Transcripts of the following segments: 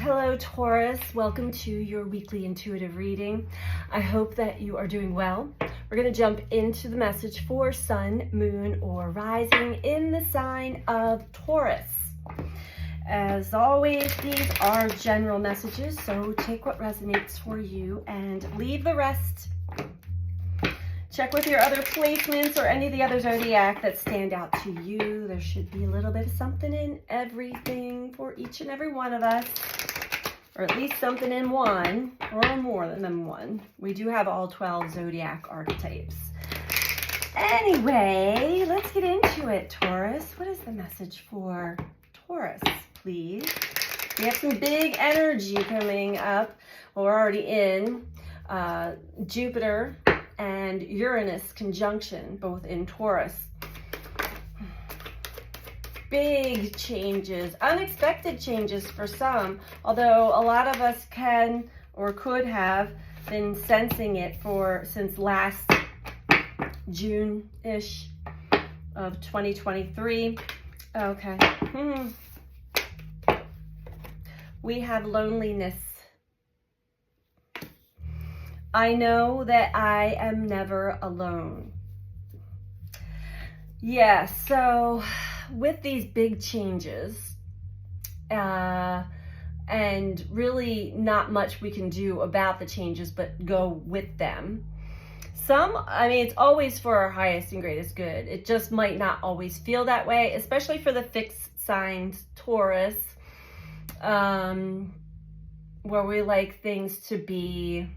Hello, Taurus. Welcome to your weekly intuitive reading. I hope that you are doing well. We're going to jump into the message for Sun, Moon, or Rising in the sign of Taurus. As always, these are general messages, so take what resonates for you and leave the rest. Check with your other placements or any of the other zodiac that stand out to you. There should be a little bit of something in everything for each and every one of us, or at least something in one or more than one. We do have all 12 zodiac archetypes. Anyway, let's get into it, Taurus. What is the message for Taurus, please? We have some big energy coming up. Well, we're already in Jupiter and Uranus conjunction, both in Taurus. Big changes, unexpected changes for some, although a lot of us can or could have been sensing it since last June-ish of 2023. Okay. We have loneliness. I know that I am never alone. Yeah, so with these big changes, and really not much we can do about the changes, but go with them. It's always for our highest and greatest good. It just might not always feel that way, especially for the fixed signs, Taurus, where we like things to be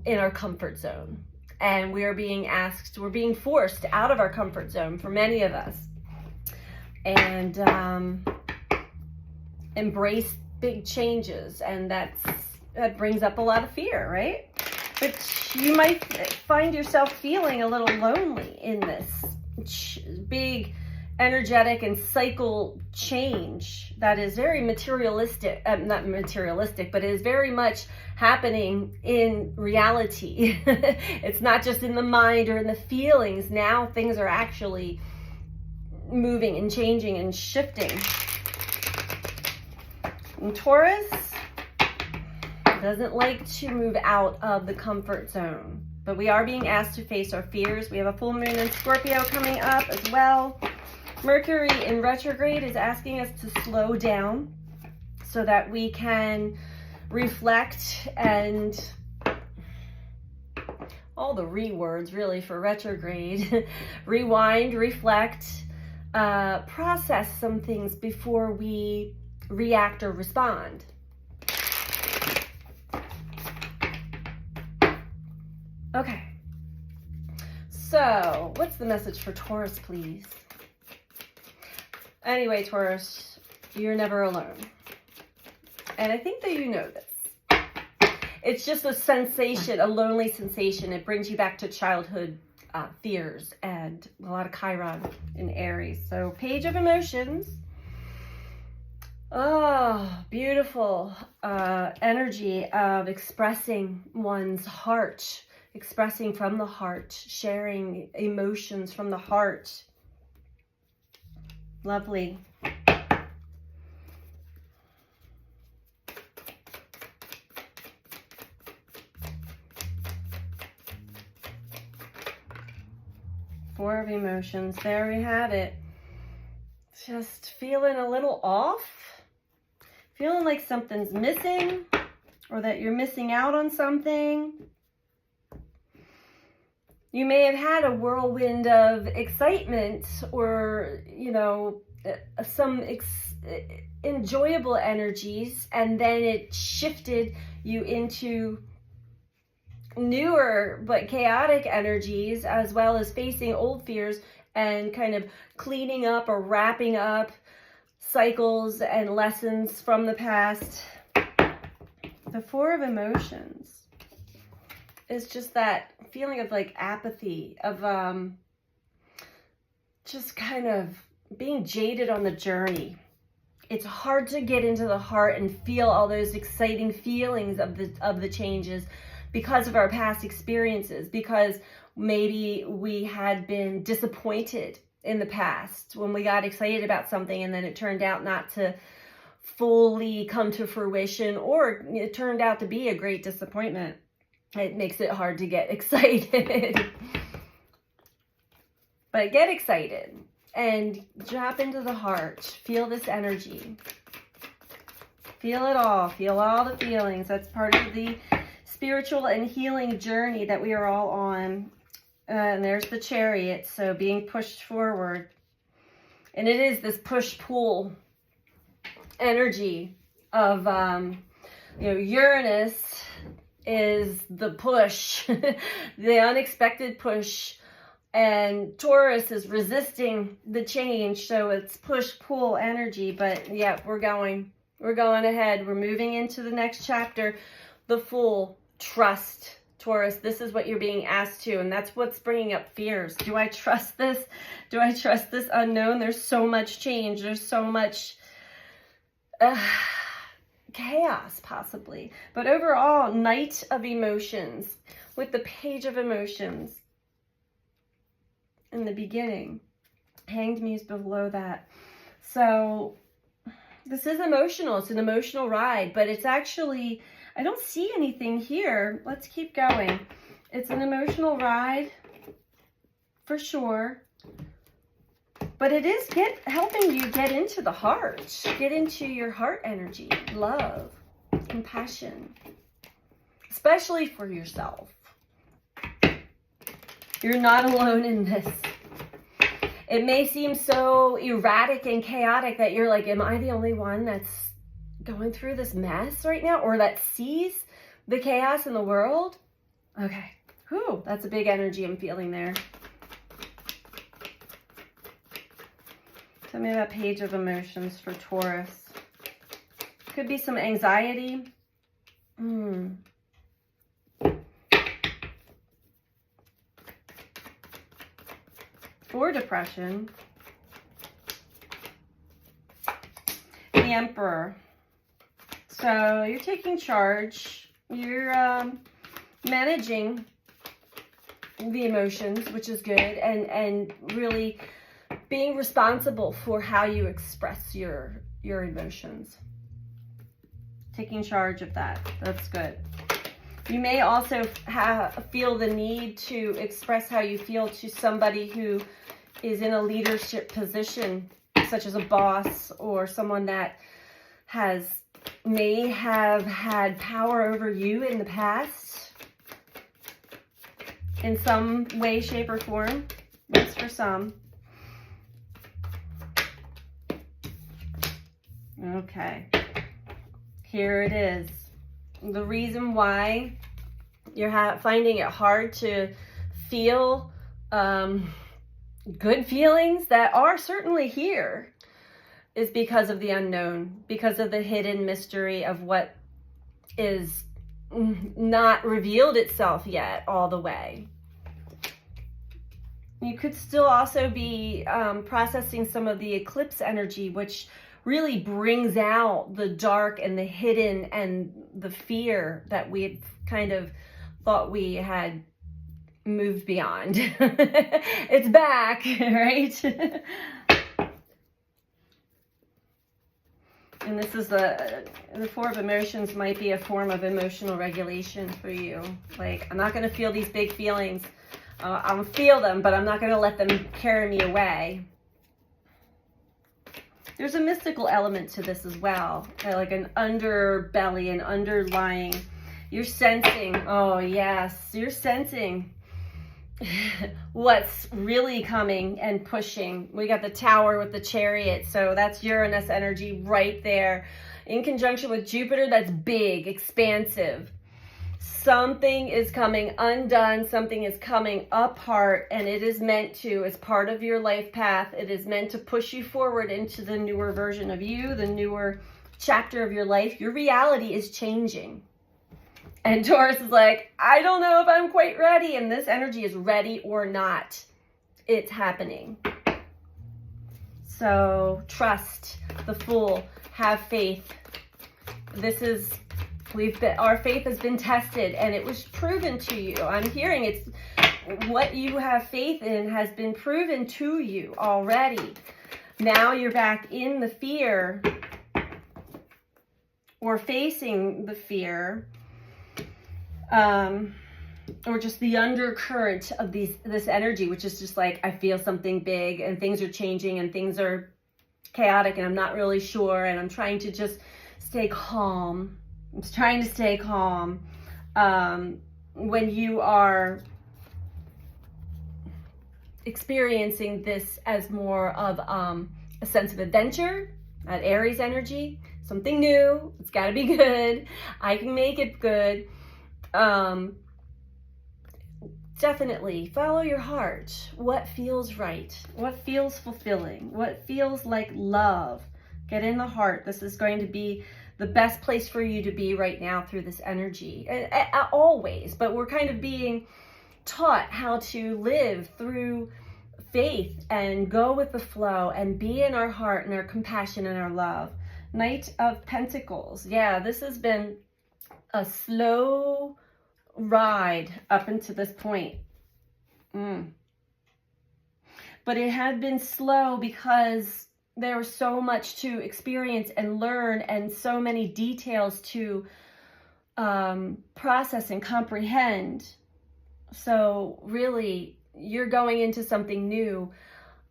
in our comfort zone, and we're being forced out of our comfort zone for many of us, and embrace big changes, and that brings up a lot of fear, right? But you might find yourself feeling a little lonely in this big energetic and cycle change that is very materialistic, not materialistic, but is very much happening in reality. It's not just in the mind or in the feelings. Now things are actually moving and changing and shifting. And Taurus doesn't like to move out of the comfort zone, but we are being asked to face our fears. We have a full moon in Scorpio coming up as well. Mercury in retrograde is asking us to slow down so that we can reflect, and all the words really for retrograde. Rewind, reflect, process some things before we react or respond. Okay, so what's the message for Taurus, please? Anyway, Taurus, you're never alone. And I think that you know this. It's just a sensation, a lonely sensation. It brings you back to childhood fears and a lot of Chiron in Aries. So, Page of Emotions. Oh, beautiful energy of expressing one's heart, expressing from the heart, sharing emotions from the heart. Lovely. Four of Emotions. There we have it. Just feeling a little off. Feeling like something's missing, or that you're missing out on something. You may have had a whirlwind of excitement, or, some enjoyable energies, and then it shifted you into newer but chaotic energies, as well as facing old fears and kind of cleaning up or wrapping up cycles and lessons from the past. The Four of Emotions is just that feeling of like apathy, of just kind of being jaded on the journey. It's hard to get into the heart and feel all those exciting feelings of the changes because of our past experiences, because maybe we had been disappointed in the past when we got excited about something and then it turned out not to fully come to fruition, or it turned out to be a great disappointment. It makes it hard to get excited. But get excited and drop into the heart. Feel this energy. Feel it all. Feel all the feelings. That's part of the spiritual and healing journey that we are all on. And there's the Chariot, so being pushed forward. And it is this push-pull energy of, Uranus is the push, the unexpected push. And Taurus is resisting the change, so it's push-pull energy. But yeah, we're going ahead. We're moving into the next chapter. The Fool. Trust, Taurus. This is what you're being asked to, and that's what's bringing up fears. Do I trust this? Do I trust this unknown? There's so much change. There's so much chaos, possibly. But overall, Knight of Emotions with the Page of Emotions in the beginning. Hanged Muse below that. So this is emotional. It's an emotional ride, but it's actually, I don't see anything here. Let's keep going. It's an emotional ride for sure, but it is helping you get into the heart, get into your heart energy, love, compassion, especially for yourself. You're not alone in this. It may seem so erratic and chaotic that you're like, am I the only one that's going through this mess right now, or that sees the chaos in the world? Okay. Whew, that's a big energy I'm feeling there. Tell me about Page of Emotions for Taurus. Could be some anxiety. Or depression. The Emperor. So you're taking charge. You're managing the emotions, which is good, and really being responsible for how you express your emotions. Taking charge of that. That's good. You may also feel the need to express how you feel to somebody who is in a leadership position, such as a boss or someone that may have had power over you in the past in some way, shape, or form. That's for some. Okay. Here it is. The reason why you're finding it hard to feel good feelings that are certainly here is because of the unknown, because of the hidden mystery of what is not revealed itself yet all the way. You could still also be processing some of the eclipse energy, which really brings out the dark and the hidden and the fear that we kind of thought we had moved beyond. It's back, right? And this is the Four of Emotions might be a form of emotional regulation for you. Like, I'm not going to feel these big feelings. I'll feel them, but I'm not going to let them carry me away. There's a mystical element to this as well, like an underbelly, an underlying. You're sensing, oh yes, you're sensing what's really coming and pushing. We got the Tower with the Chariot, so that's Uranus energy right there. In conjunction with Jupiter, that's big, expansive. Something is coming undone, something is coming apart, and it is meant to, as part of your life path, it is meant to push you forward into the newer version of you, the newer chapter of your life. Your reality is changing. And Taurus is like, I don't know if I'm quite ready, and this energy is ready or not. It's happening. So trust the Fool, have faith. This is our faith has been tested and it was proven to you. I'm hearing it's what you have faith in has been proven to you already. Now you're back in the fear or facing the fear, or just the undercurrent of this energy, which is just like, I feel something big and things are changing and things are chaotic and I'm not really sure, and I'm trying to just stay calm. I'm trying to stay calm. When you are experiencing this as more of a sense of adventure, that Aries energy, something new, it's got to be good, I can make it good. Definitely follow your heart. What feels right? What feels fulfilling? What feels like love? Get in the heart. This is going to be the best place for you to be right now through this energy. Always, but we're kind of being taught how to live through faith and go with the flow and be in our heart and our compassion and our love. Knight of Pentacles. Yeah, this has been a slow ride up until this point. But it had been slow because there was so much to experience and learn and so many details to process and comprehend. So really, you're going into something new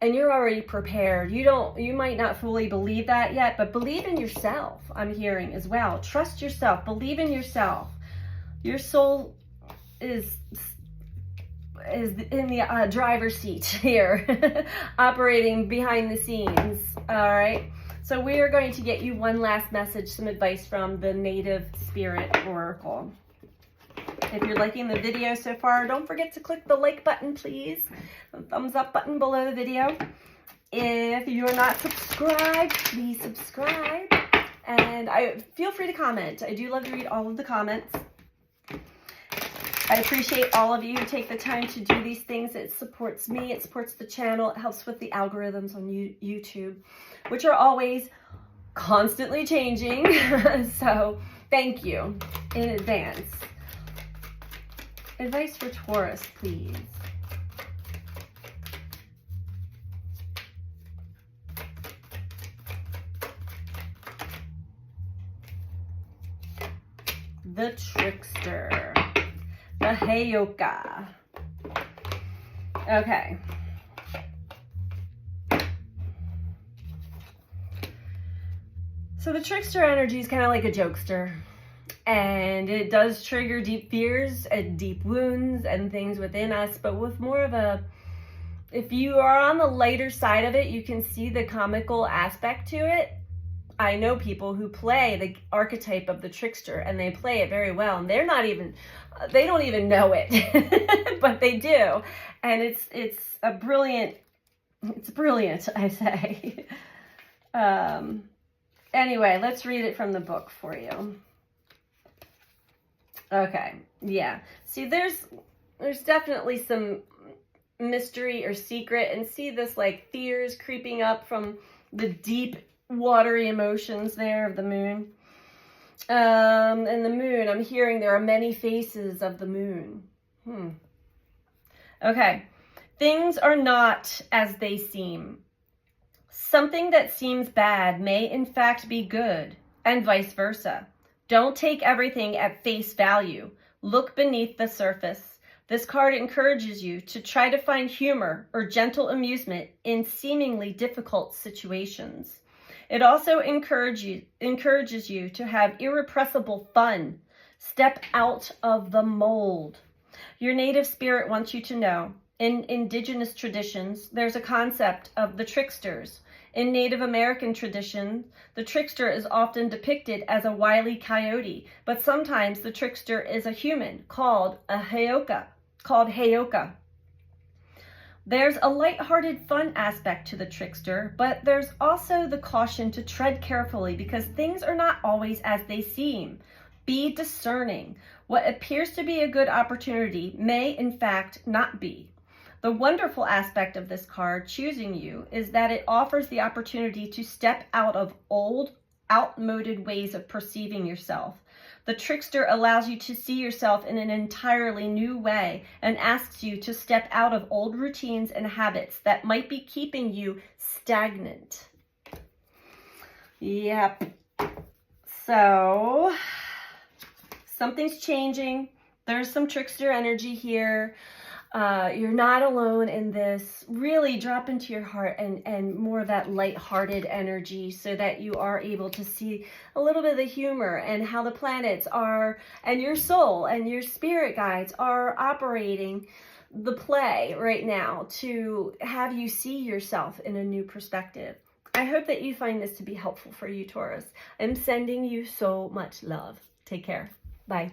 and you're already prepared. You might not fully believe that yet, but believe in yourself, I'm hearing as well. Trust yourself, believe in yourself. Your soul is in the driver's seat here, operating behind the scenes. All right. So we are going to get you one last message, some advice from the Native Spirit Oracle. If you're liking the video so far, don't forget to click the like button, please. The thumbs up button below the video. If you're not subscribed, please subscribe. And feel free to comment. I do love to read all of the comments. I appreciate all of you who take the time to do these things. It supports me, it supports the channel, it helps with the algorithms on YouTube, which are always constantly changing. So thank you in advance. Advice for Taurus, please. The Trickster. The Heyoka. Okay. So the Trickster energy is kind of like a jokester. And it does trigger deep fears and deep wounds and things within us, but with more of a, if you are on the lighter side of it, you can see the comical aspect to it. I know people who play the archetype of the trickster and they play it very well, and they don't even know it, but they do. And it's brilliant, I say. Anyway, let's read it from the book for you. Okay, yeah. See, there's definitely some mystery or secret, and see this like fears creeping up from the deep watery emotions there of the moon. And the moon, I'm hearing there are many faces of the moon. Okay. Things are not as they seem. Something that seems bad may in fact be good, and vice versa. Don't take everything at face value. Look beneath the surface. This card encourages you to try to find humor or gentle amusement in seemingly difficult situations. It also encourages you to have irrepressible fun. Step out of the mold. Your native spirit wants you to know, in indigenous traditions, there's a concept of the tricksters. In Native American tradition, the trickster is often depicted as a wily coyote, but sometimes the trickster is a human called Heyoka. There's a lighthearted fun aspect to the trickster, but there's also the caution to tread carefully because things are not always as they seem. Be discerning. What appears to be a good opportunity may in fact not be. The wonderful aspect of this card, choosing you, is that it offers the opportunity to step out of old, outmoded ways of perceiving yourself. The trickster allows you to see yourself in an entirely new way and asks you to step out of old routines and habits that might be keeping you stagnant. Yep. So something's changing. There's some trickster energy here. You're not alone in this. Really drop into your heart and more of that lighthearted energy so that you are able to see a little bit of the humor and how the planets are, and your soul and your spirit guides are operating the play right now to have you see yourself in a new perspective. I hope that you find this to be helpful for you, Taurus. I'm sending you so much love. Take care. Bye.